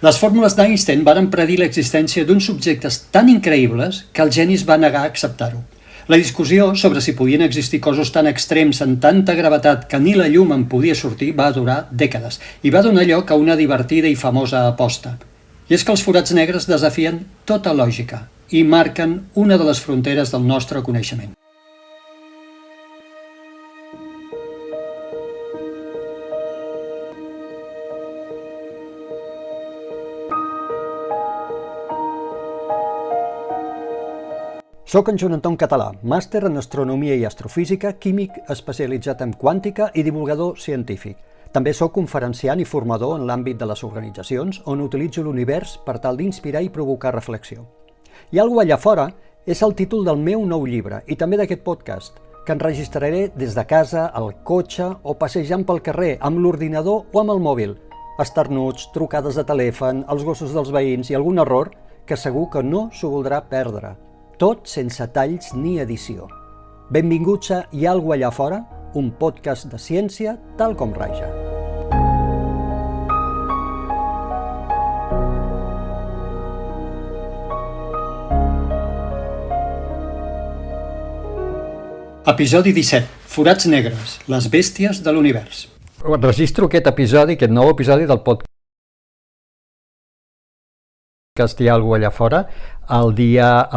Les fórmules d'Einstein varen predir l'existència d'uns objectes tan increïbles que el geni es va negar a acceptar-ho. La discussió sobre si podien existir cossos tan extrems en tanta gravetat que ni la llum en podia sortir va durar dècades i va donar lloc a una divertida i famosa aposta. I és que els forats negres desafien tota lògica i marquen una de les fronteres del nostre coneixement. Soc en Joan Anton Català, màster en astronomia i astrofísica, químic especialitzat en quàntica i divulgador científic. També soc conferenciant i formador en l'àmbit de les organitzacions on utilitzo l'univers per tal d'inspirar i provocar reflexió. Hi ha algú allà fora és el títol del meu nou llibre i també d'aquest podcast, que enregistraré des de casa, al cotxe o passejant pel carrer, amb l'ordinador o amb el mòbil. Esternuts, trucades de telèfon, els gossos dels veïns i algun error que segur que no s'ho voldrà perdre. Tot sense talls ni edició. Benvinguts a Hi ha algú allà fora, un podcast de ciència tal com raja. Episodi 17. Forats negres, les bèsties de l'univers. Registro aquest nou episodi del podcast Hi ha algú allà fora, el dia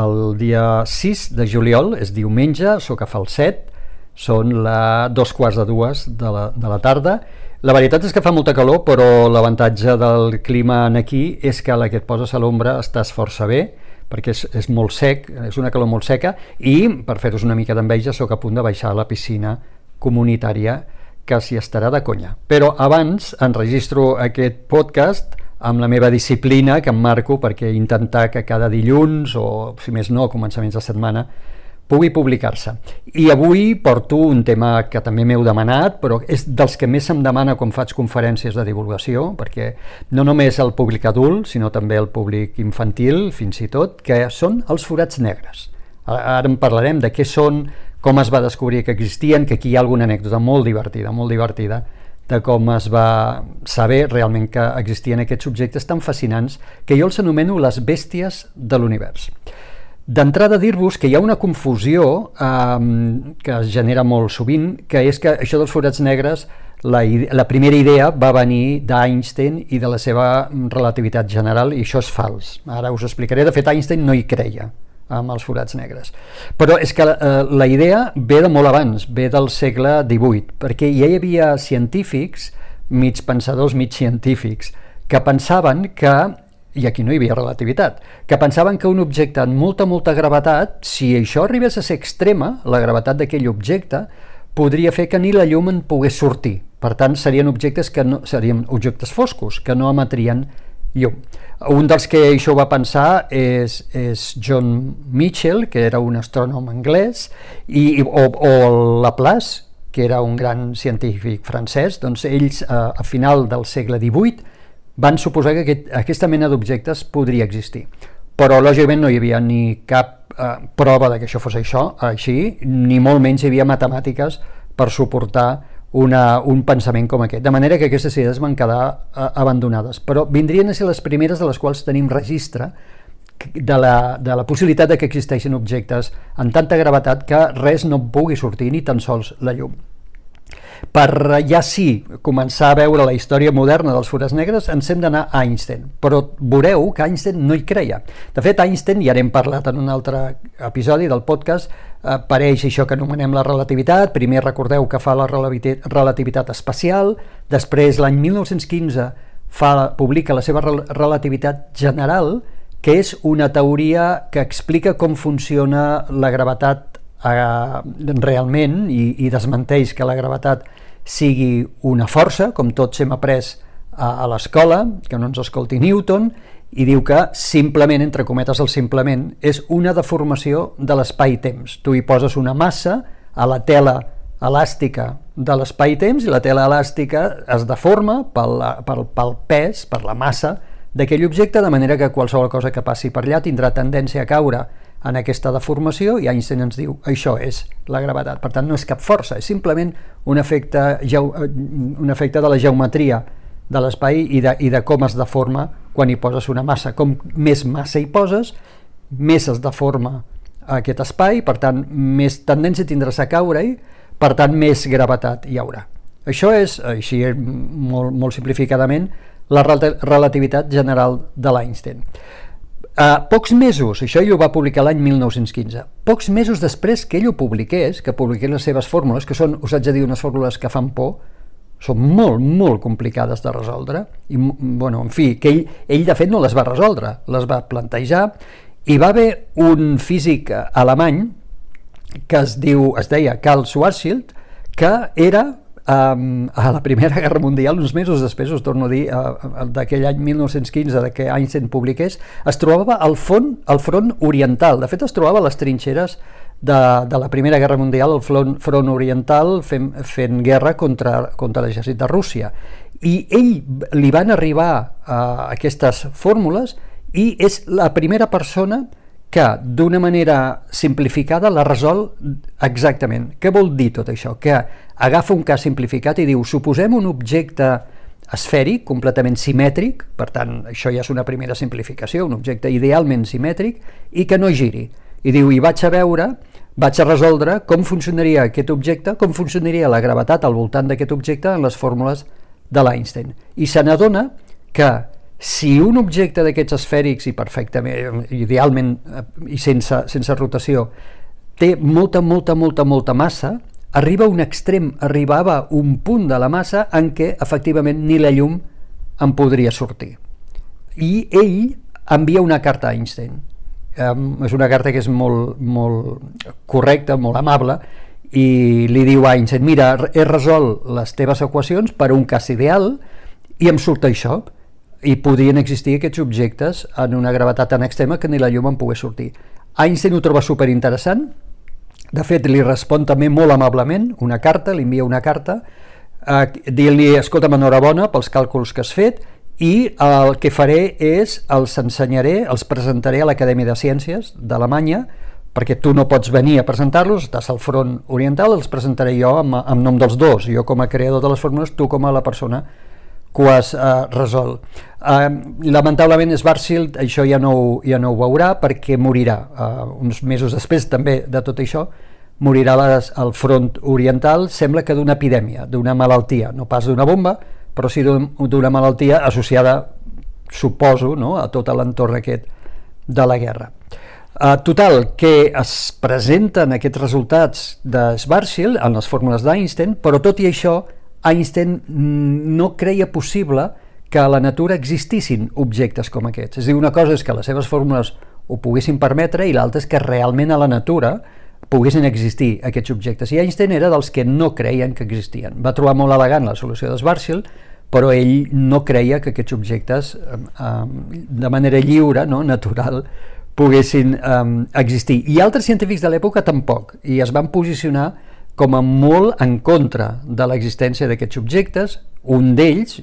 6 de juliol, és diumenge, soc a Falset, són les 2:15 de la tarda. La veritat és que fa molta calor, però l'avantatge del clima aquí és que la que et poses a l'ombra estàs força bé, perquè és molt sec, és una calor molt seca, i per fer-vos una mica d'enveja soc a punt de baixar a la piscina comunitària, que s'hi estarà de conya. Però abans enregistro aquest podcast amb la meva disciplina que em marco perquè intentar que cada dilluns o, si més no, a començaments de setmana pugui publicar-se. I avui porto un tema que també m'heu demanat, però és dels que més se'm demana quan faig conferències de divulgació, perquè no només el públic adult, sinó també el públic infantil, fins i tot, que són els forats negres. Ara en parlarem de què són, com es va descobrir que existien, que aquí hi ha alguna anècdota molt divertida, de com es va saber realment que existien aquests objectes tan fascinants que jo els anomeno les bèsties de l'univers. D'entrada dir-vos que hi ha una confusió que es genera molt sovint, que és que això dels forats negres, la primera idea va venir d'Einstein i de la seva relativitat general, i això és fals. Ara us ho explicaré. De fet, Einstein no hi creia amb els forats negres. Però és que la idea ve de molt abans, ve del segle XVIII, perquè ja hi havia científics, mig pensadors, mig científics, que pensaven que, i aquí no hi havia relativitat, que pensaven que un objecte amb molta gravetat, si això arribés a ser extrema, la gravetat d'aquell objecte, podria fer que ni la llum en pogués sortir. Per tant, serien objectes foscos, que no emetrien llum. Un dels que això va pensar és John Michell, que era un astrònom anglès, o Laplace, que era un gran científic francès. Doncs ells, a final del segle XVIII, van suposar que aquesta mena d'objectes podria existir. Però, lògicament, no hi havia ni cap prova de que això fos així, ni molt menys hi havia matemàtiques per suportar un pensament com aquest, de manera que aquestes idees van quedar abandonades, però vindrien a ser les primeres de les quals tenim registre de la possibilitat de que existeixin objectes amb tanta gravetat que res no pugui sortir, ni tan sols la llum. Per ja sí començar a veure la història moderna dels forats negres ens hem d'anar a Einstein, però veureu que Einstein no hi creia. De fet, Einstein, ja n'hem parlat en un altre episodi del podcast, apareix això que anomenem la relativitat. Primer recordeu que fa la relativitat especial, després l'any 1915 publica la seva relativitat general, que és una teoria que explica com funciona la gravetat realment i desmenteix que la gravetat sigui una força, com tots hem après a l'escola, que no ens escolti Newton, i diu que simplement, entre cometes el simplement, és una deformació de l'espai-temps. Tu hi poses una massa a la tela elàstica de l'espai-temps i la tela elàstica es deforma pel pes, per la massa d'aquell objecte, de manera que qualsevol cosa que passi per allà tindrà tendència a caure en aquesta deformació, i Einstein ens diu això és la gravetat. Per tant, no és cap força, és simplement un efecte de la geometria de l'espai i de com es deforma quan hi poses una massa. Com més massa hi poses, més es deforma aquest espai, per tant, més tendència tindràs a caure-hi, per tant, més gravetat hi haurà. Això és, així molt simplificadament, la relativitat general de l'Einstein. Pocs mesos, això ell ho va publicar l'any 1915, pocs mesos després que ell ho publiqués, que publiqués les seves fórmules, que són, us haig de dir, unes fórmules que fan por, són molt complicades de resoldre, i, bueno, en fi, que ell de fet no les va resoldre, les va plantejar, i va haver un físic alemany que es deia Karl Schwarzschild, que era a la Primera Guerra Mundial, uns mesos després, us torno a dir, d'aquell any 1915, de que Einstein publiqués, es trobava al front oriental. De fet, es trobava a les trinxeres de la Primera Guerra Mundial, al front oriental, fent guerra contra l'exèrcit de Rússia. I li van arribar aquestes fórmules i és la primera persona que d'una manera simplificada la resol exactament. Què vol dir tot això? Que agafa un cas simplificat i diu, suposem un objecte esfèric, completament simètric, per tant, això ja és una primera simplificació, un objecte idealment simètric, i que no giri. I diu, i vaig a resoldre com funcionaria aquest objecte, com funcionaria la gravetat al voltant d'aquest objecte en les fórmules de l'Einstein. I se n'adona que si un objecte d'aquests esfèrics i perfectament, idealment i sense rotació, té molta massa, arribava un punt de la massa en què efectivament ni la llum en podria sortir. I ell envia una carta a Einstein. És una carta que és molt correcta, molt amable, i li diu a Einstein, mira, he resolt les teves equacions per un cas ideal i em surt això. I podrien existir aquests objectes en una gravetat tan extrema que ni la llum en pogués sortir. Einstein ho troba superinteressant, de fet li respon també molt amablement una carta, li envia una carta dient-li, escolta'm, enhorabona pels càlculs que has fet i el que faré és els presentaré a l'Acadèmia de Ciències d'Alemanya, perquè tu no pots venir a presentar-los, estàs al front oriental, els presentaré jo en nom dels dos, jo com a creador de les fórmules, tu com a la persona que ho has resolt. Lamentablement Schwarzschild això ja no ho veurà perquè morirà. Uns mesos després també de tot això morirà al front oriental, sembla que d'una epidèmia, d'una malaltia, no pas d'una bomba, però sí d'una malaltia associada, suposo, no?, a tot l'entorn aquest de la guerra. Total, que es presenten aquests resultats de Schwarzschild en les fórmules d'Einstein, però tot i això Einstein no creia possible que a la natura existissin objectes com aquests. És a dir, una cosa és que les seves fórmules ho poguessin permetre i l'altra és que realment a la natura poguessin existir aquests objectes. I Einstein era dels que no creien que existien. Va trobar molt elegant la solució de Schwarzschild, però ell no creia que aquests objectes de manera lliure, no, natural, poguessin existir. I altres científics de l'època tampoc, i es van posicionar com a molt en contra de l'existència d'aquests objectes. Un d'ells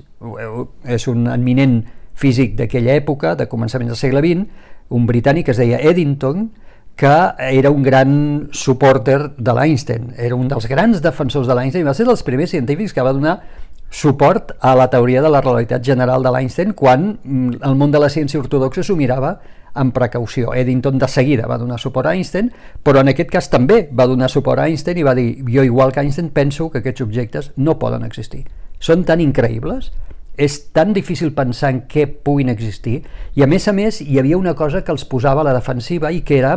és un eminent físic d'aquella època, de començaments del segle XX, un britànic que es deia Eddington, que era un gran supporter de l'Einstein, era un dels grans defensors de l'Einstein, va ser dels primers científics que va donar suport a la teoria de la relativitat general de l'Einstein quan el món de la ciència ortodoxa s'ho mirava amb precaució. Eddington de seguida va donar suport a Einstein, però en aquest cas també va donar suport a Einstein i va dir, jo igual que Einstein penso que aquests objectes no poden existir. Són tan increïbles, és tan difícil pensar en què puguin existir, i a més hi havia una cosa que els posava a la defensiva i que era,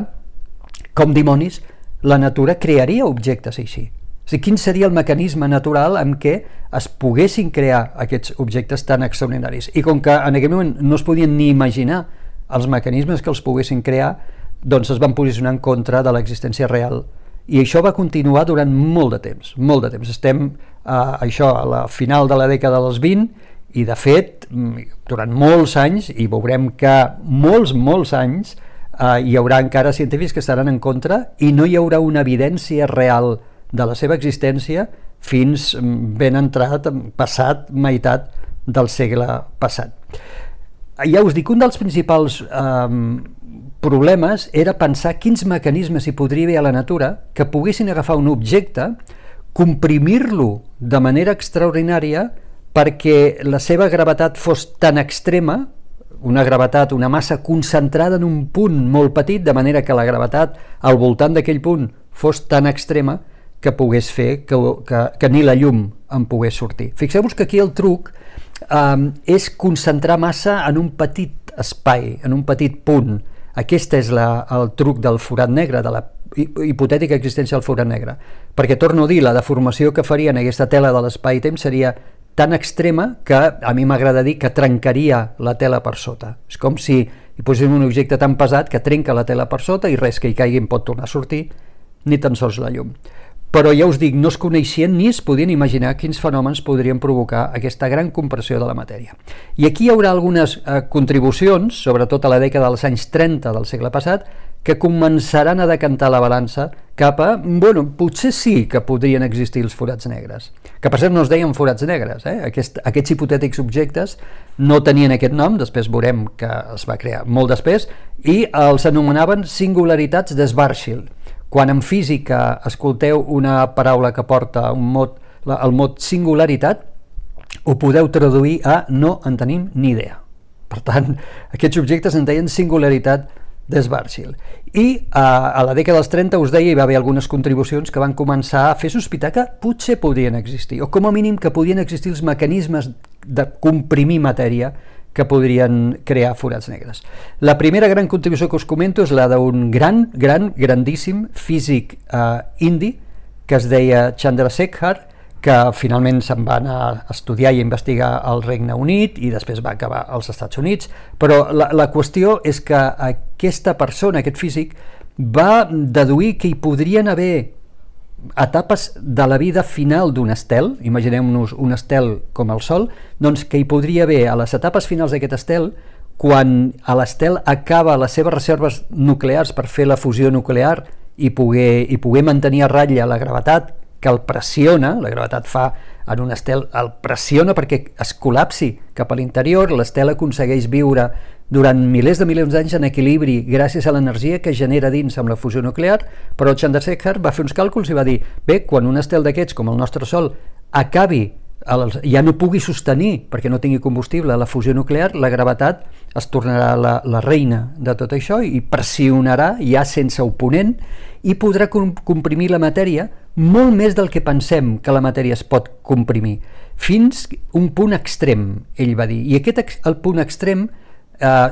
com dimonis, la natura crearia objectes així. O sigui, quin seria el mecanisme natural en què es poguessin crear aquests objectes tan extraordinaris? I com que en aquell moment no es podien ni imaginar els mecanismes que els poguessin crear, doncs es van posicionar en contra de l'existència real. I això va continuar durant molt de temps, molt de temps. Estem això a la final de la dècada dels 20 i, de fet, durant molts anys, i veurem que molts anys, hi haurà encara científics que estaran en contra i no hi haurà una evidència real de la seva existència fins ben entrat, passat meitat del segle passat. Ja us dic, un dels principals problemes era pensar quins mecanismes hi podria haver a la natura que poguessin agafar un objecte, comprimir-lo de manera extraordinària perquè la seva gravetat fos tan extrema, una gravetat, una massa concentrada en un punt molt petit, de manera que la gravetat al voltant d'aquell punt fos tan extrema que pogués fer que ni la llum en pogués sortir. Fixeu-vos que aquí el truc és concentrar massa en un petit espai, en un petit punt. Aquest és el truc del forat negre, de la hipotètica existència del forat negre, perquè torno a dir, la deformació que faria en aquesta tela de l'espai-temps seria tan extrema que a mi m'agrada dir que trencaria la tela per sota. És com si hi poséssim un objecte tan pesat que trenca la tela per sota i res que hi caigui en pot tornar a sortir, ni tan sols la llum. Però ja us dic, no es coneixien ni es podien imaginar quins fenòmens podrien provocar aquesta gran compressió de la matèria. I aquí hi haurà algunes contribucions, sobretot a la dècada dels anys 30 del segle passat, que començaran a decantar la balança cap a, potser sí que podrien existir els forats negres, que per cert no es deien forats negres, aquests hipotètics objectes no tenien aquest nom, després veurem que es va crear molt després, i els anomenaven singularitats de Schwarzschild. Quan en física escolteu una paraula que porta el mot singularitat, ho podeu traduir a no en tenim ni idea. Per tant, aquests objectes en deien singularitat de Schwarzschild. I a la dècada dels 30, us deia, hi va haver algunes contribucions que van començar a fer sospitar que potser podrien existir, o com a mínim que podien existir els mecanismes de comprimir matèria que podrien crear forats negres. La primera gran contribució que us comento és la d'un grandíssim físic indi que es deia Chandrasekhar, que finalment se'n va anar a estudiar i a investigar al Regne Unit i després va acabar als Estats Units, però la qüestió és que aquesta persona, aquest físic, va deduir que hi podrien haver etapes de la vida final d'un estel, imaginem-nos un estel com el Sol, doncs que hi podria haver a les etapes finals d'aquest estel, quan l'estel acaba les seves reserves nuclears per fer la fusió nuclear i poder mantenir a ratlla la gravetat que el pressiona, la gravetat fa en un estel, el pressiona perquè es col·lapsi cap a l'interior, l'estel aconsegueix viure durant milers de milions d'anys en equilibri gràcies a l'energia que genera dins amb la fusió nuclear, però Chandrasekhar va fer uns càlculs i va dir, bé, quan un estel d'aquests, com el nostre Sol, acabi, ja no pugui sostenir, perquè no tingui combustible, la fusió nuclear, la gravetat es tornarà la reina de tot això i pressionarà ja sense oponent i podrà comprimir la matèria molt més del que pensem que la matèria es pot comprimir, fins un punt extrem, ell va dir. I el punt extrem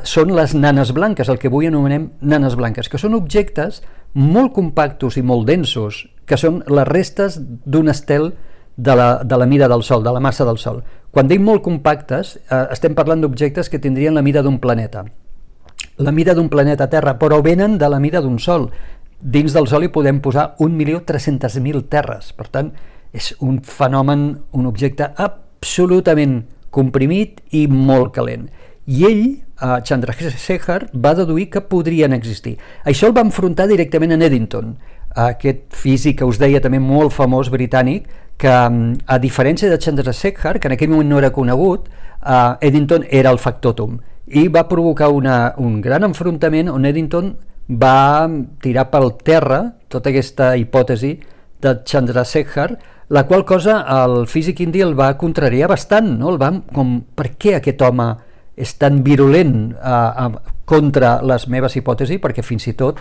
són les nanes blanques, el que avui anomenem nanes blanques, que són objectes molt compactos i molt densos, que són les restes d'un estel de la mida del Sol, de la massa del Sol. Quan dic molt compactes, estem parlant d'objectes que tindrien la mida d'un planeta. La mida d'un planeta Terra, però venen de la mida d'un Sol. Dins del Sol hi podem posar 1.300.000 terres. Per tant, és un fenomen, un objecte absolutament comprimit i molt calent. I ell, Chandrasekhar, va deduir que podrien existir. Això el va enfrontar directament a Eddington, aquest físic que us deia també molt famós britànic, que a diferència de Chandrasekhar, que en aquell moment no era conegut, Eddington era el factòtum i va provocar un gran enfrontament on Eddington va tirar per terra tota aquesta hipòtesi de Chandrasekhar, la qual cosa el físic indi el va contrariar bastant, no? Per què aquest home és tan virulent contra les meves hipòtesis? Perquè fins i tot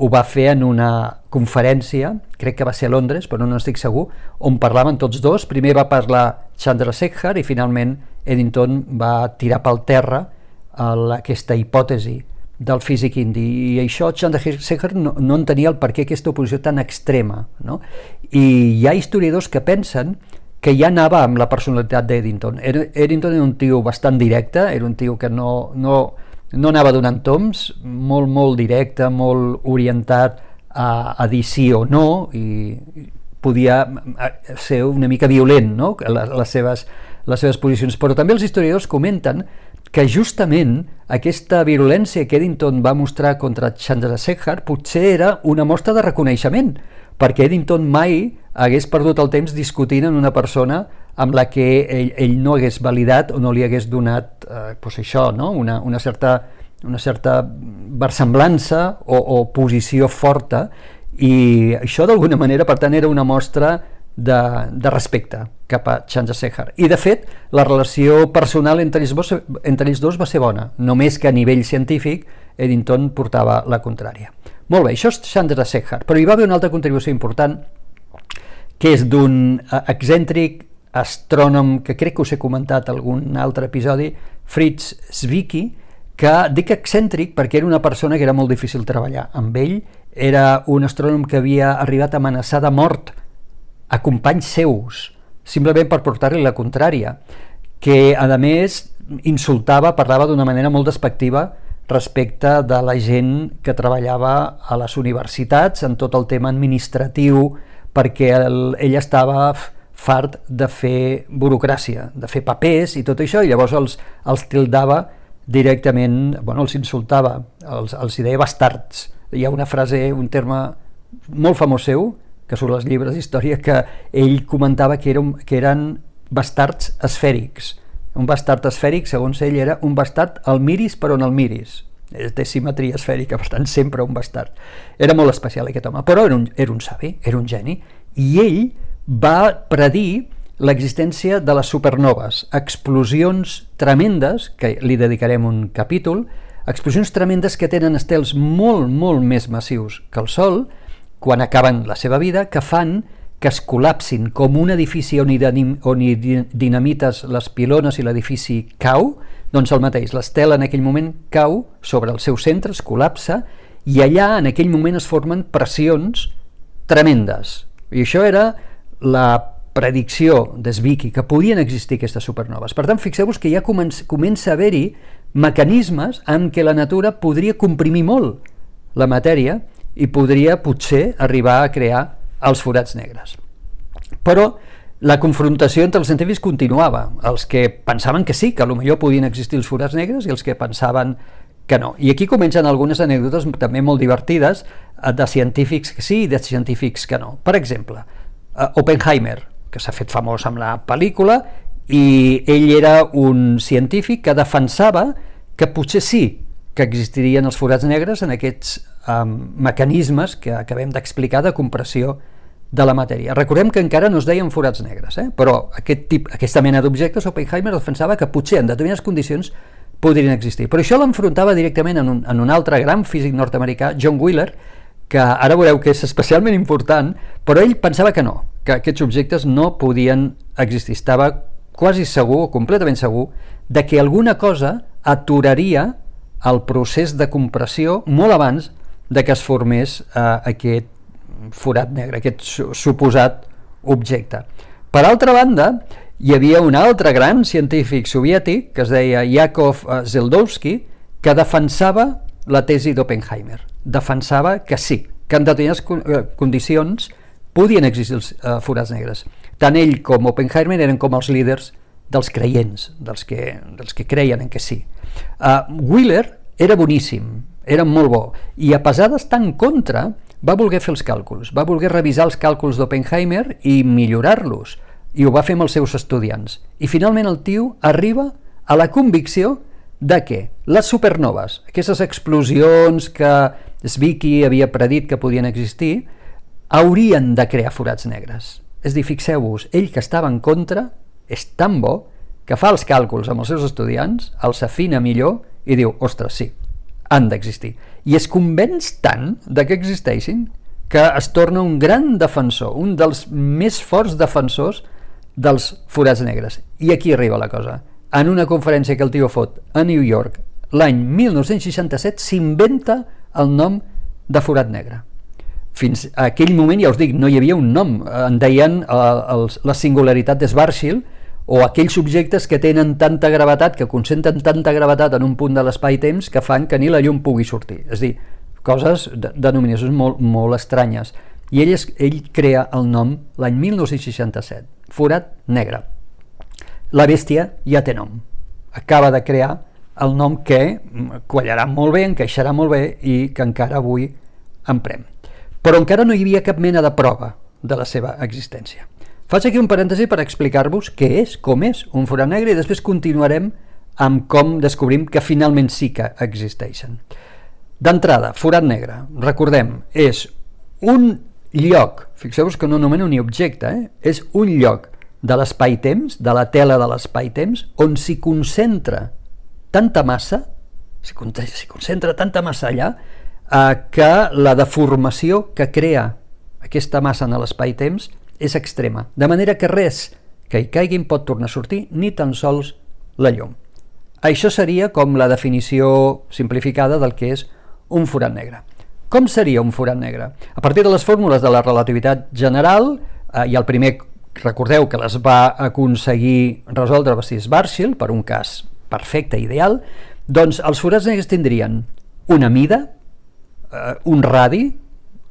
ho va fer en una conferència, crec que va ser a Londres, però no estic segur, on parlaven tots dos. Primer va parlar Chandrasekhar i finalment Eddington va tirar pel terra aquesta hipòtesi del físic indi, i això Chandrasekhar no entenia el per què aquesta oposició tan extrema, no? I hi ha historiadors que pensen que ja anava amb la personalitat d'Eddington. Eddington era un tio bastant directe, era un tio que no anava donant toms, molt directe, molt orientat a dir sí o no, i podia ser una mica violent, no? les seves posicions. Però també els historiadors comenten que justament aquesta virulència que Eddington va mostrar contra Chandrasekhar potser era una mostra de reconeixement, perquè Eddington mai hagués perdut el temps discutint amb una persona amb la que ell no hagués validat o no li hagués donat això, no? una certa versemblança o posició forta, i això d'alguna manera, per tant, era una mostra de respecte cap a Chandrasekhar. I de fet, la relació personal entre ells dos va ser bona, només que a nivell científic Eddington portava la contrària. Molt bé, això és Chandrasekhar, però hi va haver una altra contribució important, que és d'un excèntric astrònom que crec que us he comentat en algun altre episodi, Fritz Zwicky, que dic excèntric perquè era una persona que era molt difícil treballar amb ell. Era un astrònom que havia arribat a amenaçar de mort a companys seus, simplement per portar-li la contrària, que a més insultava, parlava d'una manera molt despectiva respecte de la gent que treballava a les universitats en tot el tema administratiu, perquè ell estava fart de fer burocràcia, de fer papers i tot això, i llavors els tildava directament, bueno, els insultava, els deia bastards. Hi ha una frase, un terme molt famós seu, que surt als llibres d'història, que ell comentava que eren bastards esfèrics. Un bastard esfèric, segons ell, era un bastard el miris per on el miris. Té simetria esfèrica, per tant, sempre un bastard. Era molt especial aquest home, però era un savi, era un geni, i ell va predir l'existència de les supernoves, explosions tremendes, que li dedicarem un capítol, explosions tremendes que tenen estels molt, molt més massius que el Sol, quan acaben la seva vida, que fan que es col·lapsin com un edifici on hi dinamites les pilones i l'edifici cau, doncs el mateix, l'estel en aquell moment cau sobre el seu centre, es col·lapsa, i allà en aquell moment es formen pressions tremendes. I això era la predicció de Zwicky, que podien existir aquestes supernoves. Per tant, fixeu-vos que ja comença a haver-hi mecanismes en què la natura podria comprimir molt la matèria i podria potser arribar a crear els forats negres. Però la confrontació entre els científics continuava, els que pensaven que sí, que potser podien existir els forats negres, i els que pensaven que no. I aquí comencen algunes anècdotes també molt divertides de científics que sí i de científics que no. Per exemple, Oppenheimer, que s'ha fet famós amb la pel·lícula, i ell era un científic que defensava que potser sí que existirien els forats negres en aquests mecanismes que acabem d'explicar de compressió de la matèria. Recordem que encara no es deien forats negres, però aquesta mena d'objectes Oppenheimer defensava que potser en determinades condicions podrien existir. Però això l'enfrontava directament en un altre gran físic nord-americà, John Wheeler, que ara veureu que és especialment important, però ell pensava que no, que aquests objectes no podien existir. Estava quasi segur, o completament segur, de que alguna cosa aturaria el procés de compressió molt abans de que es formés aquest forat negre, aquest suposat objecte. Per altra banda, hi havia un altre gran científic soviètic que es deia Yakov Zeldovsky, que defensava la tesi d'Oppenheimer. Defensava que sí, que en determinades condicions podien existir els forats negres. Tant ell com Oppenheimer eren com els líders dels creients, dels que creien en que sí. Wheeler era boníssim, era molt bo, i a pesar d'estar en contra, va voler fer els càlculs, va voler revisar els càlculs d'Oppenheimer i millorar-los, i ho va fer amb els seus estudiants. I finalment el tio arriba a la convicció de que les supernoves, aquestes explosions que Zwicky havia predit que podien existir, haurien de crear forats negres. És a dir, fixeu-vos, ell que estava en contra és tan bo que fa els càlculs amb els seus estudiants, els afina millor i diu, ostres, sí, han d'existir. I es convenç tant de que existeixin que es torna un gran defensor, un dels més forts defensors dels forats negres. I aquí arriba la cosa. En una conferència que el tio fot a New York l'any 1967 s'inventa el nom de forat negre. Fins a aquell moment, ja us dic, no hi havia un nom, en deien la singularitat de Schwarzschild, o aquells objectes que tenen tanta gravetat, que concentren tanta gravetat en un punt de l'espai-temps que fan que ni la llum pugui sortir. És a dir, coses, denominacions molt estranyes. I ell crea el nom l'any 1967, forat negre. La bèstia ja té nom. Acaba de crear el nom que quallarà molt bé, encaixarà molt bé i que encara avui emprem. Però encara no hi havia cap mena de prova de la seva existència. Faig aquí un parèntesi per explicar-vos què és, com és un forat negre, i després continuarem amb com descobrim que finalment sí que existeixen. D'entrada, forat negre, recordem, és un lloc, fixeu-vos que no anomeno ni objecte, és un lloc de l'espai-temps, de la tela de l'espai-temps, on s'hi concentra tanta massa, s'hi concentra tanta massa allà, que la deformació que crea aquesta massa en l'espai-temps és extrema, de manera que res que hi caigui pot tornar a sortir, ni tan sols la llum. Això seria com la definició simplificada del que és un forat negre. Com seria un forat negre? A partir de les fórmules de la relativitat general, i el primer, recordeu que les va aconseguir resoldre va ser Schwarzschild, per un cas perfecte, ideal, doncs els forats negres tindrien una mida, un radi,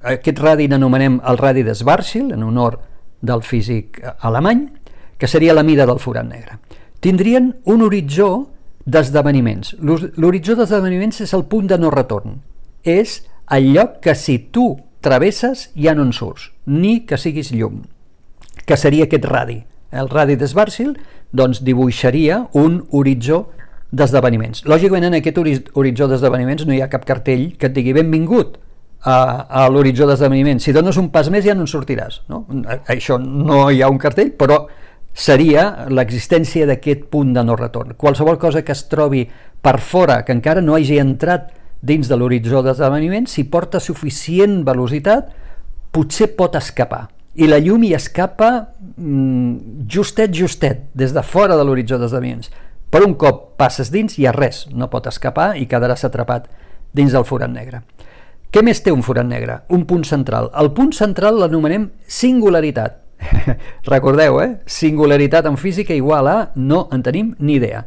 aquest radi n'anomenem el radi de Schwarzschild, en honor del físic alemany, que seria la mida del forat negre. Tindrien un horitzó d'esdeveniments. L'horitzó d'esdeveniments és el punt de no retorn. És el lloc que si tu travesses ja no en surts, ni que siguis llum, que seria aquest radi. El radi de Schwarzschild doncs, dibuixaria un horitzó d'esdeveniments. Lògicament, en aquest horitzó d'esdeveniments no hi ha cap cartell que et digui benvingut a l'horitzó d'esdeveniments. Si dones un pas més ja no en sortiràs. No? Això no hi ha un cartell, però seria l'existència d'aquest punt de no retorn. Qualsevol cosa que es trobi per fora, que encara no hagi entrat dins de l'horitzó d'esdeveniments, si porta suficient velocitat, potser pot escapar. I la llum hi escapa justet, des de fora de l'horitzó d'esdeveniments. Per un cop passes dins, ja res, no pot escapar i quedaràs atrapat dins del forat negre. Què més té un forat negre? Un punt central. El punt central l'anomenem singularitat. Recordeu, singularitat en física igual a no en tenim ni idea.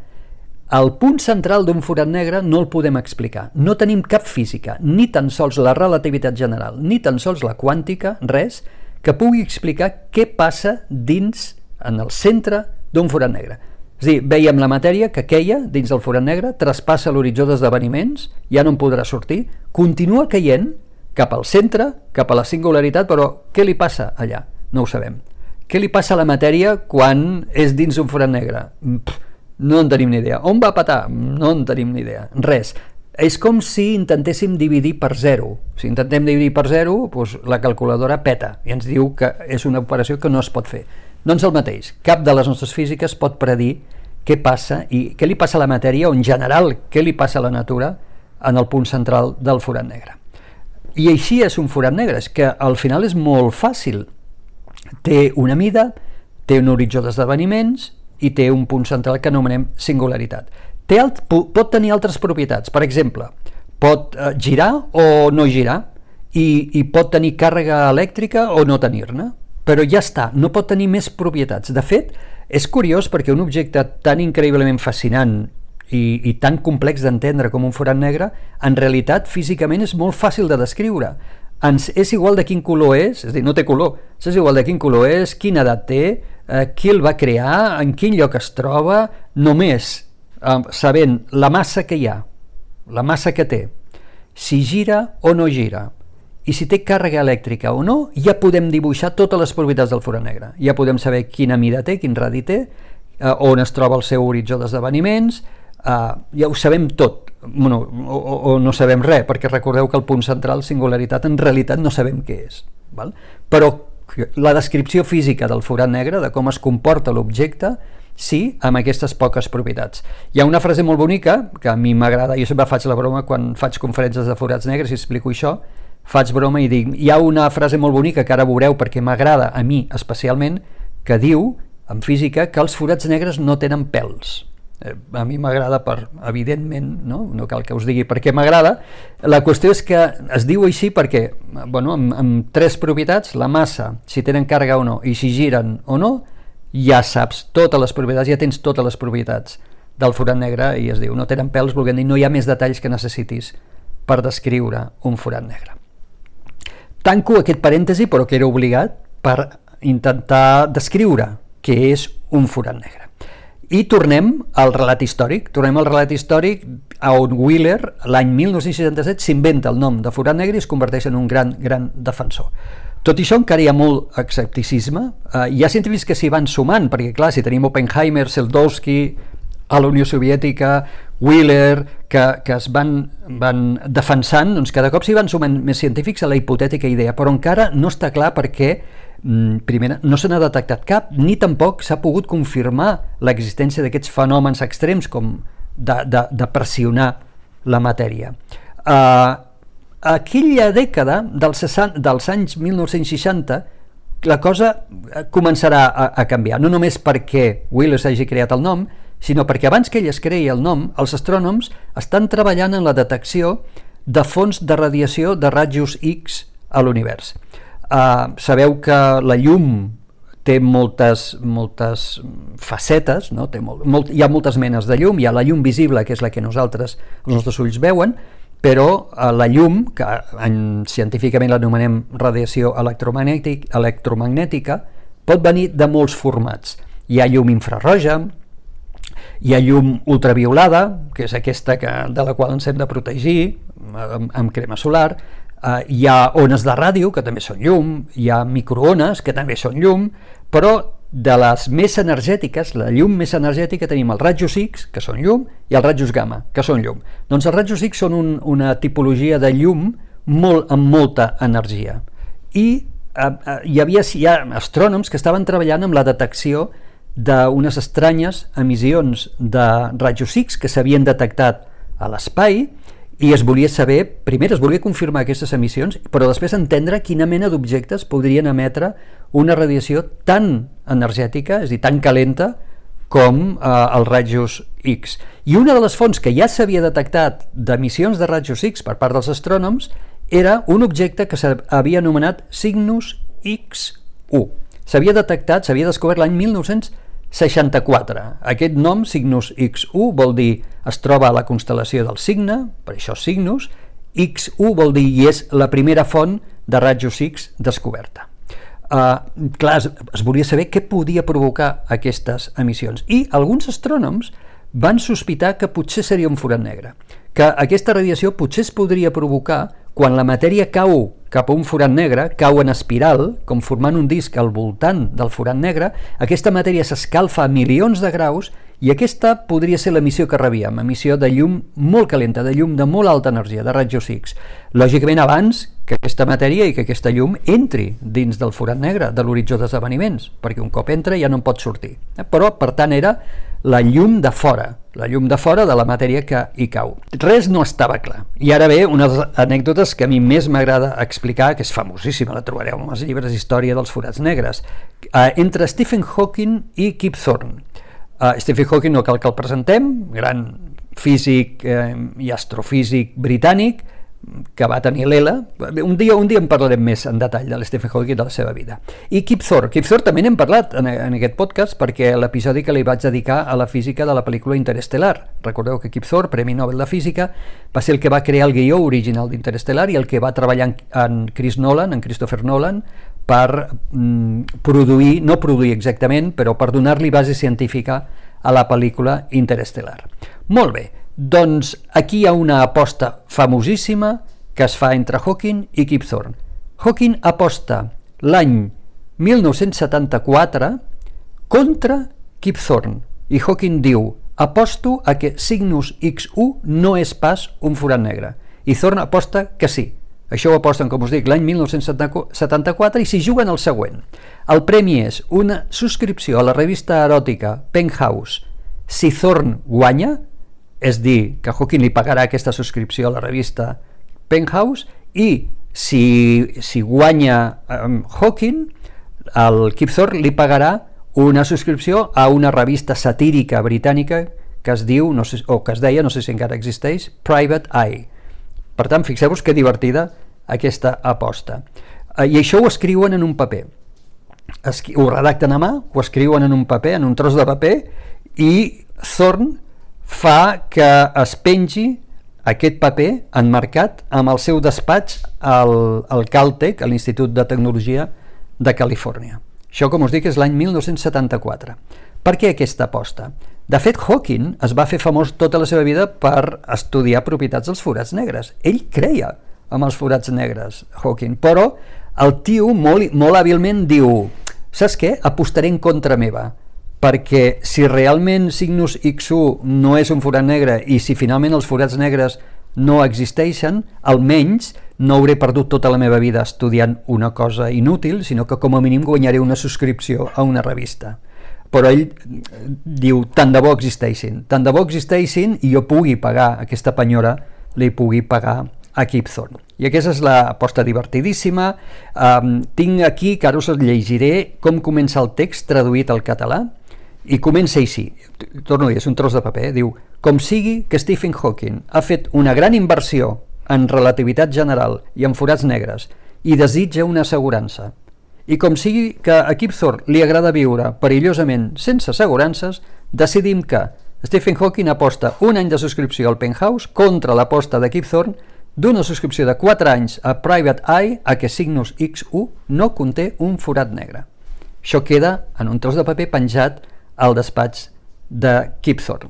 El punt central d'un forat negre no el podem explicar. No tenim cap física, ni tan sols la relativitat general, ni tan sols la quàntica, res, que pugui explicar què passa dins, en el centre d'un forat negre. És a dir, veiem la matèria que queia dins del forat negre, traspassa l'horitzó d'esdeveniments, ja no en podrà sortir, continua caient cap al centre, cap a la singularitat, però què li passa allà? No ho sabem. Què li passa a la matèria quan és dins un forat negre? No en tenim ni idea. On va petar? No en tenim ni idea. Res. És com si intentéssim dividir per 0. Si intentem dividir per 0, doncs la calculadora peta i ens diu que és una operació que no es pot fer. Doncs el mateix. Cap de les nostres físiques pot predir què passa i què li passa a la matèria, o en general què li passa a la natura en el punt central del forat negre. I així és un forat negre. És que al final és molt fàcil. Té una mida, té un horitzó d'esdeveniments i té un punt central que anomenem singularitat. Pot tenir altres propietats. Per exemple, pot girar o no girar i pot tenir càrrega elèctrica o no tenir-ne, però ja està, no pot tenir més propietats. De fet, és curiós perquè un objecte tan increïblement fascinant i tan complex d'entendre com un forat negre, en realitat físicament és molt fàcil de descriure. És igual de quin color és a dir, no té color, és igual de quin color és, quina edat té, qui el va crear, en quin lloc es troba, només sabent la massa que hi ha, la massa que té, si gira o no gira, i si té càrrega elèctrica o no, ja podem dibuixar totes les propietats del forat negre. Ja podem saber quina mida té, quin radi té, on es troba el seu horitzó d'esdeveniments, ja ho sabem tot. Bueno, o no sabem res, perquè recordeu que el punt central, singularitat, en realitat no sabem què és. Val? Però la descripció física del forat negre, de com es comporta l'objecte, sí, amb aquestes poques propietats. Hi ha una frase molt bonica, que a mi m'agrada, jo sempre faig la broma quan faig conferències de forats negres i explico això, faig broma i dic, hi ha una frase molt bonica que ara veureu perquè m'agrada a mi especialment, que diu, en física, que els forats negres no tenen pèls. A mi m'agrada evidentment, no cal que us digui per què m'agrada. La qüestió és que es diu així perquè amb 3 propietats, la massa, si tenen càrrega o no, i si giren o no, ja saps totes les propietats, ja tens totes les propietats del forat negre, i es diu, no tenen pèls, volent dir, no hi ha més detalls que necessitis per descriure un forat negre. Tanco aquest parèntesi, però que era obligat, per intentar descriure què és un forat negre. I tornem al relat històric. Tornem al relat històric on Wheeler, l'any 1967, s'inventa el nom de forat negre i es converteix en un gran defensor. Tot i això encara hi ha molt escepticisme. Hi ha científics que s'hi van sumant, perquè clar, si tenim Oppenheimer, Seldowski, a la Unió Soviètica, Wheeler, que es van defensant, doncs cada cop s'hi van sumant més científics a la hipotètica idea, però encara no està clar perquè primera, no se n'ha detectat cap, ni tampoc s'ha pogut confirmar l'existència d'aquests fenòmens extrems com de pressionar la matèria. Aquella dècada dels anys 1960 la cosa començarà a canviar, no només perquè Wheeler s'hagi creat el nom, sinó perquè abans que ell es creï el nom, els astrònoms estan treballant en la detecció de fonts de radiació de rajos X a l'univers. Sabeu que la llum té moltes facetes, no? Hi ha moltes menes de llum, hi ha la llum visible, que és la que els nostres ulls veuen, però la llum, que científicament l'anomenem radiació electromagnètica, pot venir de molts formats. Hi ha llum infrarroja, hi ha llum ultraviolada, que és aquesta de la qual ens hem de protegir amb crema solar, hi ha ones de ràdio, que també són llum, hi ha microones, que també són llum, però de les més energètiques, la llum més energètica, tenim els rajos X, que són llum, i els rajos gamma, que són llum. Doncs els rajos X són una tipologia de llum amb molta energia. I hi ha astrònoms que estaven treballant amb la detecció d'unes estranyes emissions de rajos X que s'havien detectat a l'espai, i primer es volia confirmar aquestes emissions, però després entendre quina mena d'objectes podrien emetre una radiació tan energètica, és a dir, tan calenta com els rajos X. I una de les fonts que ja s'havia detectat d'emissions de rajos X per part dels astrònoms era un objecte que s'havia anomenat Cygnus X1. S'havia descobert l'any 1964. Aquest nom, Cygnus X1, vol dir es troba a la constel·lació del Cigne, per això Cygnus. X1 vol dir i és la primera font de rajos X descoberta. Clar, es volia saber què podia provocar aquestes emissions, i alguns astrònoms van sospitar que potser seria un forat negre, que aquesta radiació potser es podria provocar quan la matèria cau cap a un forat negre, cau en espiral, com formant un disc al voltant del forat negre. Aquesta matèria s'escalfa a milions de graus i aquesta podria ser l'emissió que rebíem, emissió de llum molt calenta, de llum de molt alta energia, de rajos X. Lògicament abans que aquesta matèria i que aquesta llum entri dins del forat negre, de l'horitzó d'esdeveniments, perquè un cop entra ja no en pot sortir. Però, per tant, era la llum de fora de la matèria que hi cau. Res no estava clar. I ara ve una de les anècdotes que a mi més m'agrada explicar, que és famosíssima, la trobareu en els llibres d'història dels forats negres, entre Stephen Hawking i Kip Thorne. Stephen Hawking no cal que el presentem, gran físic i astrofísic britànic, que va tenir l'ELA. Un dia en parlarem més en detall de l'Stephen Hawking i de la seva vida. I Kip Thorne també n'hem parlat en aquest podcast, perquè l'episodi que li vaig dedicar a la física de la pel·lícula Interestelar. Recordeu que Kip Thorne, Premi Nobel de Física, va ser el que va crear el guió original d'Interestelar i el que va treballar en Christopher Nolan, per produir, no produir exactament, però per donar-li base científica a la pel·lícula Interestelar. Molt bé, doncs aquí hi ha una aposta famosíssima que es fa entre Hawking i Kip Thorne. Hawking aposta l'any 1974 contra Kip Thorne i Hawking diu: aposto a que Cygnus X1 no és pas un forat negre, i Thorne aposta que sí. Això ho aposten, com us dic, l'any 1974 i s'hi juguen el següent. El premi és una subscripció a la revista eròtica Penthouse si Thorne guanya, és dir, que Hawking li pagarà aquesta subscripció a la revista Penthouse, i si guanya Hawking, el Kip Thorne li pagarà una subscripció a una revista satírica britànica que es diu, que es deia, no sé si encara existeix, Private Eye. Per tant, fixeu-vos que divertida aquesta aposta. I això ho escriuen en un paper. Ho redacten a mà, ho escriuen en un paper, en un tros de paper, i Thorne fa que es pengi aquest paper emmarcat amb el seu despatx al Caltech, a l'Institut de Tecnologia de Califòrnia. Això, com us dic, és l'any 1974. Per què aquesta aposta? De fet, Hawking es va fer famós tota la seva vida per estudiar propietats dels forats negres. Ell creia en els forats negres, Hawking, però el tio molt hàbilment diu: saps què? Apostaré en contra meva, perquè si realment Cygnus X1 no és un forat negre i si finalment els forats negres no existeixen, almenys no hauré perdut tota la meva vida estudiant una cosa inútil, sinó que com a mínim guanyaré una subscripció a una revista. Però ell diu, tant de bo existeixin i jo pugui pagar aquesta penyora, li pugui pagar a Kip Thorne. I aquesta és l'aposta divertidíssima. Tinc aquí, que ara us llegiré com comença el text traduït al català, i comença així, torno a dir, és un tros de paper, diu: com sigui que Stephen Hawking ha fet una gran inversió en relativitat general i en forats negres i desitja una assegurança, i com sigui que a Kip Thorne li agrada viure perillosament sense assegurances, decidim que Stephen Hawking aposta un any de subscripció al Penthouse contra l'aposta de Kip Thorne d'una subscripció de 4 anys a Private Eye a que Cygnus X1 no conté un forat negre. Això queda en un tros de paper penjat al despatx de Kip Thorne.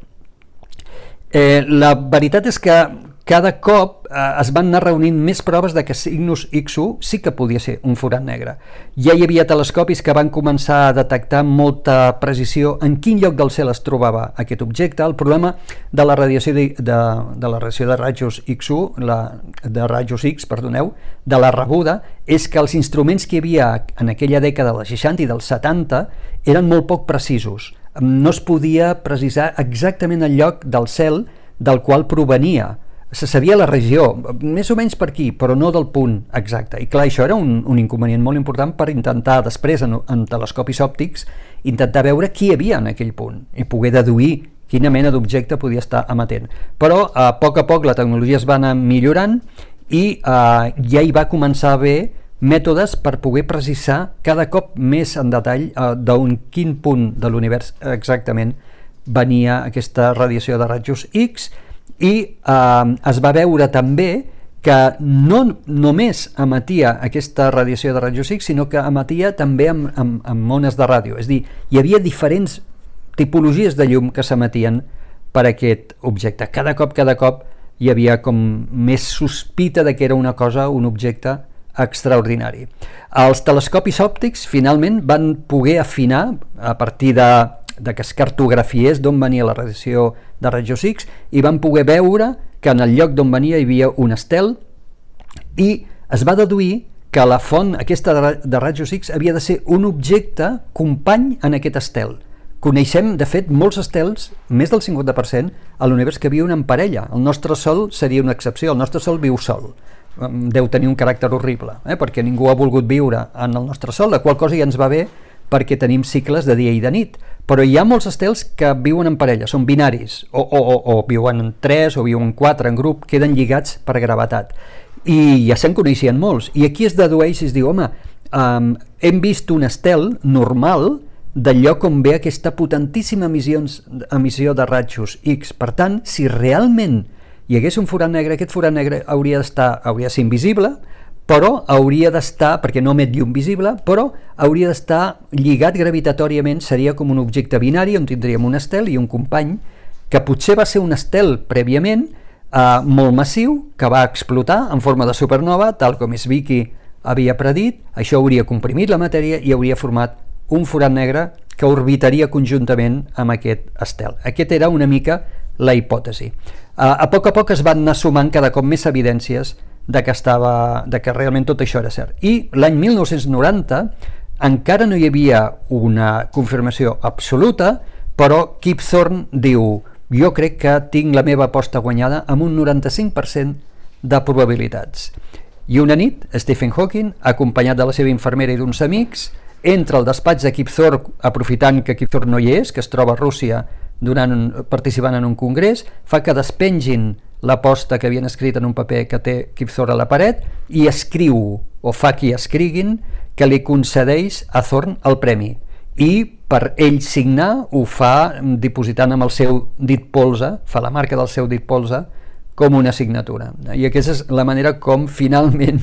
La veritat és que cada cop es van anar reunint més proves de que Cygnus X1 sí que podia ser un forat negre. Ja hi havia telescopis que van començar a detectar amb molta precisió en quin lloc del cel es trobava aquest objecte. El problema de la radiació de rajos X1, de rajos X, de la rebuda, és que els instruments que hi havia en aquella dècada dels 60 i dels 70 eren molt poc precisos. No es podia precisar exactament el lloc del cel del qual provenia. Se sabia la regió, més o menys per aquí, però no del punt exacte. I clar, això era un inconvenient molt important per intentar després, en telescopis òptics, intentar veure qui hi havia en aquell punt i poder deduir quina mena d'objecte podia estar emetent. Però a poc la tecnologia es va anar millorant i ja hi va començar a haver mètodes per poder precisar cada cop més en detall d'on quin punt de l'univers exactament venia aquesta radiació de rajos X, i es va veure també que no només emetia aquesta radiació de rajos X, sinó que emetia també amb ones de ràdio. És a dir, hi havia diferents tipologies de llum que s'emetien per aquest objecte. Cada cop hi havia com més sospita de que era una cosa, un objecte extraordinari. Els telescopis òptics finalment van poder afinar a partir de que es cartografiés d'on venia la radiació de rajos X i van poder veure que en el lloc d'on venia hi havia un estel i es va deduir que la font aquesta de rajos X havia de ser un objecte company en aquest estel. Coneixem, de fet, molts estels, més del 50%, a l'univers que viuen en parella. El nostre Sol seria una excepció, el nostre Sol viu sol. Deu tenir un caràcter horrible, perquè ningú ha volgut viure en el nostre Sol, la qual cosa ja ens va bé perquè tenim cicles de dia i de nit, però hi ha molts estels que viuen en parella, són binaris, o viuen en 3 o viuen en 4 en grup, queden lligats per gravetat, i ja se'n coneixien molts, i aquí es dedueix i es diu, home, hem vist un estel normal del lloc on ve aquesta potentíssima emissió de rajos X, per tant, si realment hi hagués un forat negre, aquest forat negre hauria de ser invisible, però hauria d'estar, perquè no emet llum visible, però hauria d'estar lligat gravitatòriament, seria com un objecte binari on tindríem un estel i un company, que potser va ser un estel prèviament molt massiu, que va explotar en forma de supernova, tal com Zwicky havia predit, això hauria comprimit la matèria i hauria format un forat negre que orbitaria conjuntament amb aquest estel. Aquesta era una mica la hipòtesi. A poc es van anar sumant cada cop més evidències de que realment tot això era cert. I l'any 1990 encara no hi havia una confirmació absoluta, però Kip Thorne diu: jo crec que tinc la meva aposta guanyada amb un 95% de probabilitats. I una nit, Stephen Hawking, acompanyat de la seva infermera i d'uns amics, entra al despatx de Kip Thorne, aprofitant que Kip Thorne no hi és, que es troba a Rússia participant en un congrés, fa que despengin l'aposta que havien escrit en un paper que té Kip Thorne a la paret i escriu, o fa que escriguin, que li concedeix a Thorne el premi. I per ell signar ho fa dipositant amb el seu dit polze, fa la marca del seu dit polze, com una signatura. I aquesta és la manera com finalment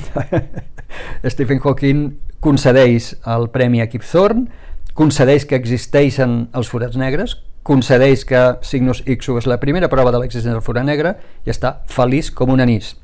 Stephen Hawking concedeix el premi a Kip Thorne, concedeix que existeixen els forats negres, concedeix que Cygnus X1 és la primera prova de l'existència del forat negre i està feliç com un anís,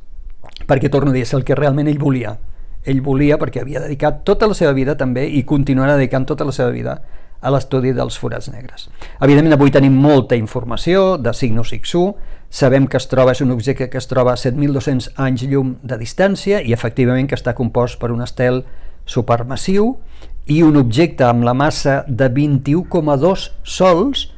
perquè torno a dir, és el que realment ell volia. Ell volia, perquè havia dedicat tota la seva vida també i continuarà dedicant tota la seva vida a l'estudi dels forats negres. Evidentment, avui tenim molta informació de Cygnus X1, sabem que és un objecte que es troba a 7.200 anys llum de distància i efectivament que està compost per un estel supermassiu i un objecte amb la massa de 21,2 sols,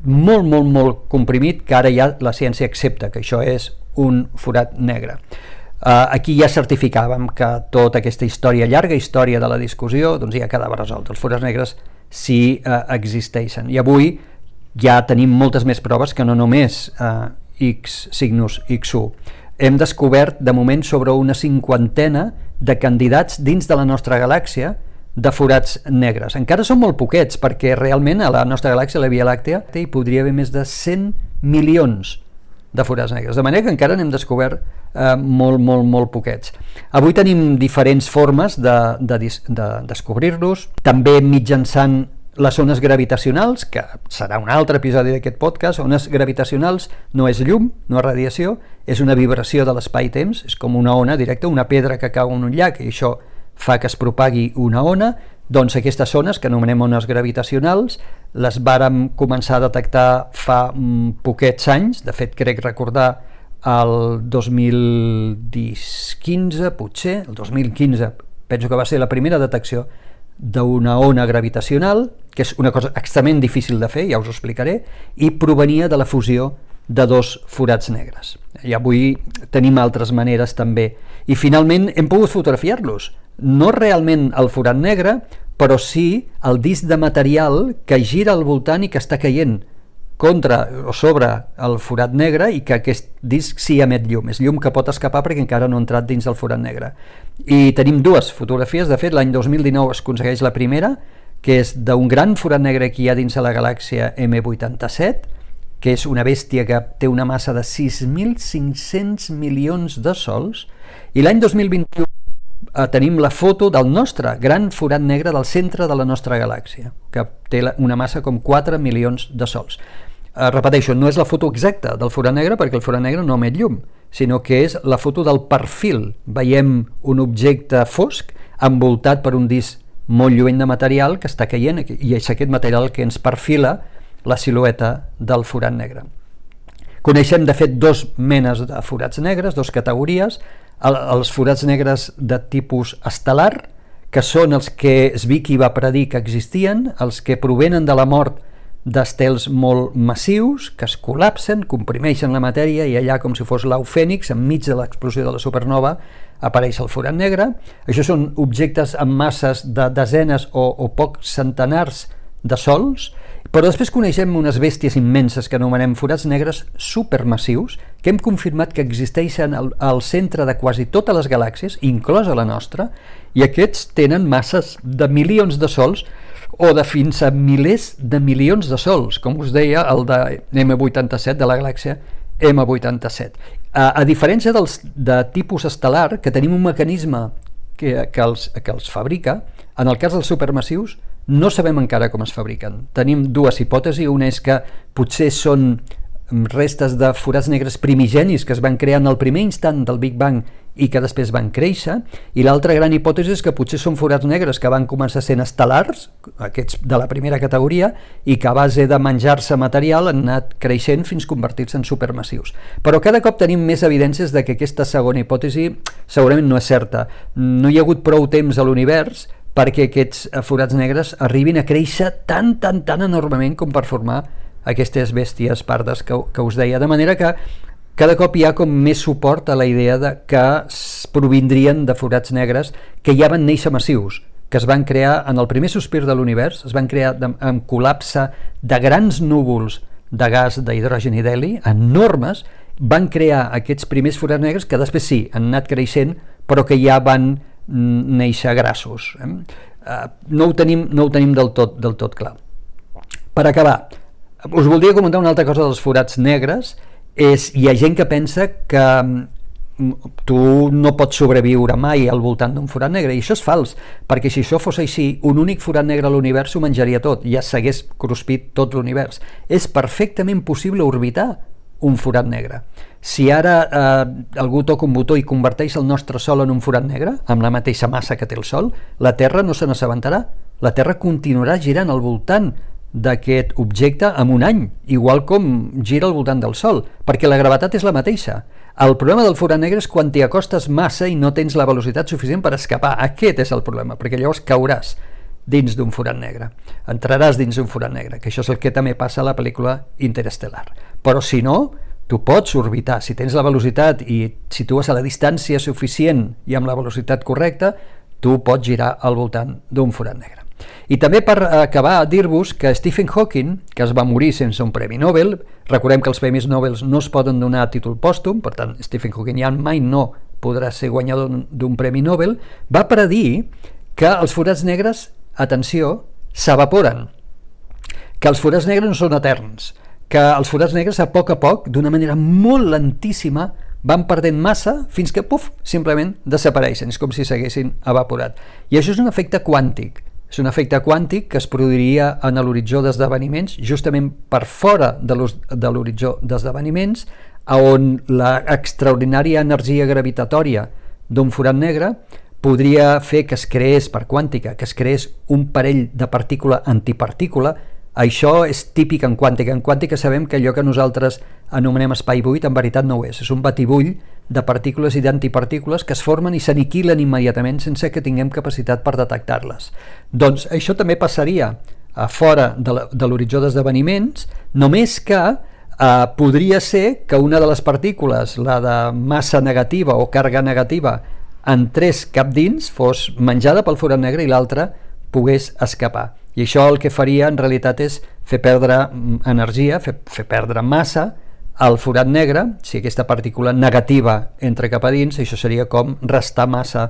molt comprimit, que ara ja la ciència accepta que això és un forat negre. Aquí ja certificàvem que tota aquesta llarga història de la discussió doncs ja quedava resolt. Els forats negres sí existeixen. I avui ja tenim moltes més proves que no només Cygnus X1. Hem descobert de moment sobre una 50ena de candidats dins de la nostra galàxia de forats negres. Encara són molt poquets perquè realment a la nostra galàxia, la Via Làctea, hi podria haver més de 100 milions de forats negres, de manera que encara n'hem descobert molt poquets. Avui tenim diferents formes de descobrir-los, també mitjançant les ones gravitacionals, que serà un altre episodi d'aquest podcast. Ones gravitacionals no és llum, no és radiació, és una vibració de l'espai-temps, és com una ona directa, una pedra que cau en un llac, i això fa que es propagui una ona. Doncs aquestes ones, que anomenem ones gravitacionals, les vàrem començar a detectar fa poquets anys, de fet crec recordar el 2015, potser, el 2015, penso que va ser la primera detecció d'una ona gravitacional, que és una cosa extremament difícil de fer, ja us ho explicaré, i provenia de la fusió de dos forats negres. I avui tenim altres maneres també. I finalment hem pogut fotografiar-los. No realment el forat negre, però sí el disc de material que gira al voltant i que està caient contra o sobre el forat negre, i que aquest disc sí emet llum. És llum que pot escapar perquè encara no ha entrat dins del forat negre. I tenim dues fotografies. De fet, l'any 2019 es aconsegueix la primera, que és d'un gran forat negre que hi ha dins de la galàxia M87, que és una bèstia que té una massa de 6.500 milions de sols, i l'any 2021 tenim la foto del nostre gran forat negre del centre de la nostra galàxia, que té una massa com 4 milions de sols. Repeteixo, no és la foto exacta del forat negre, perquè el forat negre no emet llum, sinó que és la foto del perfil. Veiem un objecte fosc envoltat per un disc molt lluent de material que està caient, i és aquest material que ens perfila la silueta del forat negre. Coneixem, de fet, dos menes de forats negres, dos categories: els forats negres de tipus estel·lar, que són els que Zwicky va predir que existien, els que provenen de la mort d'estels molt massius, que es col·lapsen, comprimeixen la matèria, i allà, com si fos l'au fènix, enmig de l'explosió de la supernova, apareix el forat negre. Això són objectes amb masses de desenes o pocs centenars de sols. Però després coneixem unes bèsties immenses que anomenem forats negres supermassius, que hem confirmat que existeixen al centre de quasi totes les galàxies, inclosa la nostra, i aquests tenen masses de milions de sols, o de fins a milers de milions de sols, com us deia el de M87, de la galàxia M87. A diferència de tipus estel·lar, que tenim un mecanisme que els fabrica, en el cas dels supermassius no sabem encara com es fabriquen. Tenim dues hipòtesis. Una és que potser són restes de forats negres primigenis que es van crear en el primer instant del Big Bang i que després van créixer, i l'altra gran hipòtesi és que potser són forats negres que van començar sent estel·lars, aquests de la primera categoria, i que a base de menjar-se material han anat creixent fins convertir-se en supermassius. Però cada cop tenim més evidències de que aquesta segona hipòtesi segurament no és certa. No hi ha hagut prou temps a l'univers perquè aquests forats negres arribin a créixer tan enormement com per formar aquestes bèsties pardes que us deia, de manera que cada cop hi ha com més suport a la idea de que provindrien de forats negres que ja van néixer massius, que es van crear en el primer sospir de l'univers, es van crear amb col·lapse de grans núvols de gas d'hidrogen i d'heli enormes, van crear aquests primers forats negres que després sí, han anat creixent, però que ja van néixer grassos. No ho tenim del tot clar. Per acabar, us voldria comentar una altra cosa dels forats negres. Hi ha gent que pensa que tu no pots sobreviure mai al voltant d'un forat negre, i això és fals, perquè si això fos així, un únic forat negre a l'univers ho menjaria tot, ja s'hagués cruspit tot l'univers. És perfectament possible orbitar un forat negre. Si ara algú toca un botó i converteix el nostre Sol en un forat negre, amb la mateixa massa que té el Sol, la Terra no se n'assabentarà. la Terra continuarà girant al voltant d'aquest objecte en un any, igual com gira al voltant del Sol, perquè la gravetat és la mateixa. El problema del forat negre és quan t'hi acostes massa i no tens la velocitat suficient per escapar. Aquest és el problema, perquè llavors cauràs dins d'un forat negre, entraràs dins d'un forat negre, que això és el que també passa a la pel·lícula Interestelar. Però si no, tu pots orbitar, si tens la velocitat i et situes a la distància suficient i amb la velocitat correcta, tu pots girar al voltant d'un forat negre. I també per acabar dir-vos que Stephen Hawking, que es va morir sense un premi Nobel, recordem que els premis Nobel no es poden donar a títol pòstum, per tant Stephen Hawking ja mai no podrà ser guanyador d'un premi Nobel, va predir que els forats negres, atenció, s'evaporen, que els forats negres no són eterns, que els forats negres a poc, d'una manera molt lentíssima, van perdent massa fins que, puf, simplement desapareixen, és com si s'haguessin evaporat. I això és un efecte quàntic, és un efecte quàntic que es produiria en l'horitzó d'esdeveniments, justament per fora de l'horitzó d'esdeveniments, on l'extraordinària energia gravitatòria d'un forat negre podria fer que es creés, per quàntica, que es creés un parell de partícula-antipartícula. Això és típic en quàntica. En quàntica sabem que allò que nosaltres anomenem espai buit en veritat no ho és un batibull de partícules i d'antipartícules que es formen i s'aniquilen immediatament sense que tinguem capacitat per detectar-les. Doncs això també passaria a fora de l'horitzó d'esdeveniments, només que podria ser que una de les partícules, la de massa negativa o càrrega negativa, entrés cap dins, fos menjada pel forat negre i l'altra pogués escapar. I això el que faria en realitat és fer perdre energia, fer perdre massa al forat negre. Si aquesta partícula negativa entra cap a dins, això seria com restar massa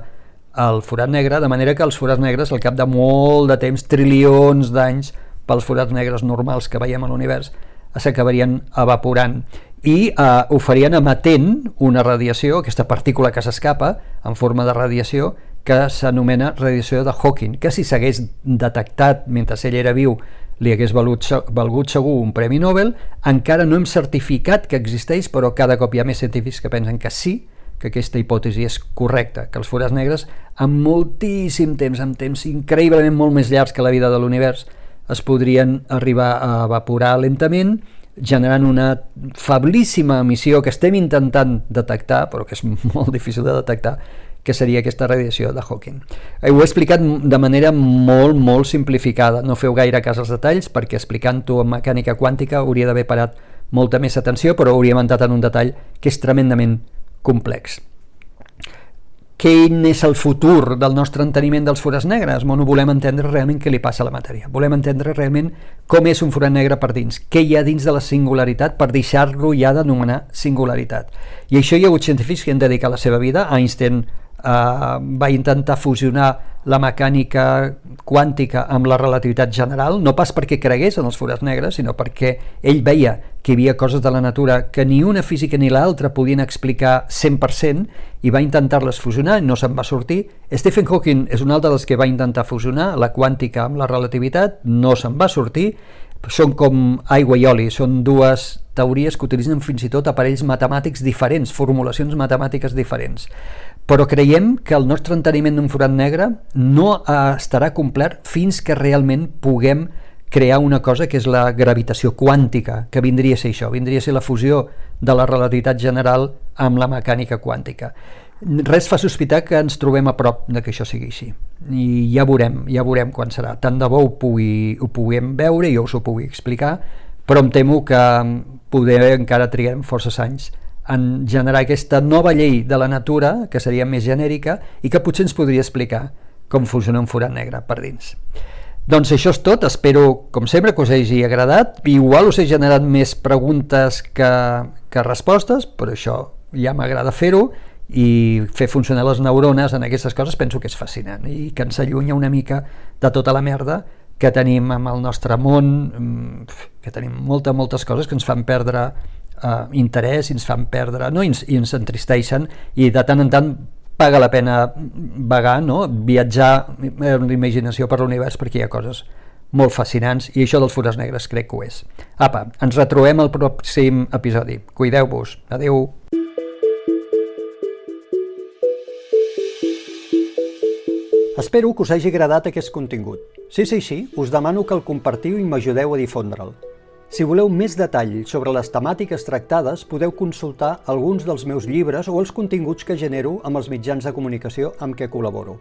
al forat negre, de manera que els forats negres al cap de molt de temps, trilions d'anys, pels forats negres normals que veiem a l'univers, s'acabarien evaporant i ho farien emetent una radiació, aquesta partícula que s'escapa en forma de radiació, que s'anomena radiació de Hawking, que si s'hagués detectat mentre ell era viu li hagués valgut segur un premi Nobel. Encara no hem certificat que existeix, però cada cop hi ha més científics que pensen que sí, que aquesta hipòtesi és correcta, que els forats negres amb moltíssim temps, amb temps increïblement molt més llargs que la vida de l'univers, es podrien arribar a evaporar lentament, generant una feblíssima emissió que estem intentant detectar, però que és molt difícil de detectar, que seria aquesta radiació de Hawking. Ho he explicat de manera molt simplificada, no feu gaire cas als detalls, perquè explicant-ho en mecànica quàntica hauria d'haver parat molta més atenció, però hauríem entrat en un detall que és tremendament complex. Quin és el futur del nostre enteniment dels forats negres? Bueno, volem entendre realment què li passa a la matèria. Volem entendre realment com és un forat negre per dins, què hi ha dins de la singularitat per deixar-lo ja d'anomenar singularitat. I això hi ha hagut científics que han dedicat la seva vida. Einstein va intentar fusionar la mecànica quàntica amb la relativitat general, no pas perquè cregués en els forats negres, sinó perquè ell veia que hi havia coses de la natura que ni una física ni l'altra podien explicar 100% i va intentar-les fusionar i no se'n va sortir. Stephen Hawking és un altre dels que va intentar fusionar la quàntica amb la relativitat, no se'n va sortir. Són com aigua i oli, són dues teories que utilitzen fins i tot aparells matemàtics diferents, formulacions matemàtiques diferents. Però creiem que el nostre enteniment d'un forat negre no estarà complet fins que realment puguem crear una cosa que és la gravitació quàntica, que vindria a ser això, vindria a ser la fusió de la relativitat general amb la mecànica quàntica. Res fa sospitar que ens trobem a prop de que això sigui així. I ja veurem quan serà. Tant de bo ho puguem veure i jo us ho pugui explicar, però em temo que poder encara triguem forces anys en generar aquesta nova llei de la natura, que seria més genèrica i que potser ens podria explicar com funciona un forat negre per dins. Doncs això és tot, espero, com sempre, que us hagi agradat. Igual us he generat més preguntes que respostes, però això ja m'agrada fer-ho, i fer funcionar les neurones en aquestes coses penso que és fascinant i que ens allunya una mica de tota la merda que tenim amb el nostre món, que tenim moltes coses que ens fan perdre interès, ens fan perdre, no? I ens entristeixen, i de tant en tant paga la pena vagar, no? Viatjar amb l'imaginació per l'univers, perquè hi ha coses molt fascinants, i això dels forats negres crec que ho és. Apa, ens retrobem al pròxim episodi. Cuideu-vos. Adeu. Espero que us hagi agradat aquest contingut. Si és així, us demano que el compartiu i m'ajudeu a difondre'l. Si voleu més detall sobre les temàtiques tractades, podeu consultar alguns dels meus llibres o els continguts que genero amb els mitjans de comunicació amb què col·laboro.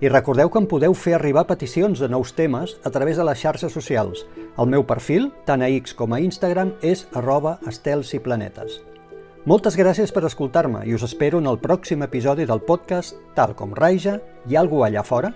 I recordeu que em podeu fer arribar peticions de nous temes a través de les xarxes socials. El meu perfil, tant a X com a Instagram, és @estelsiplanetes. Moltes gràcies per escoltar-me i us espero en el pròxim episodi del podcast Tal com Raija, hi ha algú allà fora?